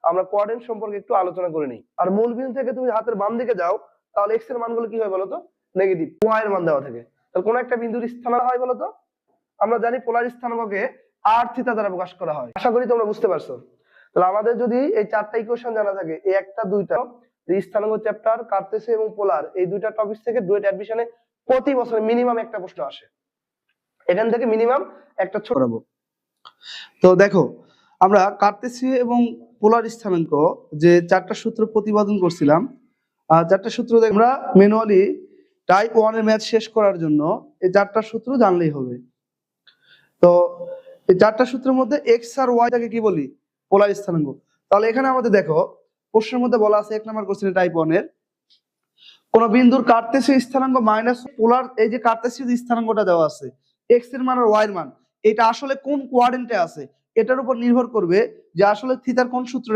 আমরা কোঅর্ডিনেট সম্পর্কে একটু আলোচনা করে নিই। আর মূল বিন্দু থেকে তুমি হাতের বাম দিকে যাও, তাহলে এক্স এর মানগুলো কি হয় বলতো? নেগেটিভ। ওয়াই এর মান দেওয়া থাকে, তাহলে কোন একটা বিন্দুর স্থানাঙ্ক হয় বলতো? আমরা জানি পোলার স্থানাঙ্ককে আর থিটা দ্বারা প্রকাশ করা হয়। আশা করি তোমরা বুঝতে পারছো। তাহলে আমাদের যদি এই চারটা ইকুয়েশন জানা থাকে, এই একটা দুইটা স্থানাঙ্ক চ্যাপ্টার, কার্তেশীয় এবং পোলার, এই দুইটা টপিক থেকে ডুয়েট অ্যাডমিশনে প্রতি বছর মিনিমাম একটা প্রশ্ন আসে। এখান থেকে মিনিমাম একটা ছড়াবো। তো দেখো, আমরা কার্তেশীয় এবং পোলার স্থানাঙ্ক যে চারটা সূত্র প্রতিপাদন করছিলাম, চারটা সূত্র আমরা ম্যানুয়ালি টাইপ 1 এর ম্যাথ শেষ করার জন্য এই চারটা সূত্র জানলেই হবে। তো এই চারটা সূত্রের মধ্যে এক্স আর ওয়াই টাকে কি বলি? পোলার স্থানাঙ্ক। তাহলে এখানে আমাদের দেখো প্রশ্নের মধ্যে বলা আছে 1 নম্বর কোশ্চেনে টাইপ 1 এর, কোন বিন্দুর কার্তেশীয় স্থানাঙ্ক মাইনাস পোলার, এই যে কার্তেশীয় স্থানাঙ্কটা দেওয়া আছে এক্স এর মান আর ওয়াই এর মান, এটা আসলে কোন কোয়াড্রেন্টে আছে এটার উপর নির্ভর করবে যে আসলে থিটার কোন সূত্র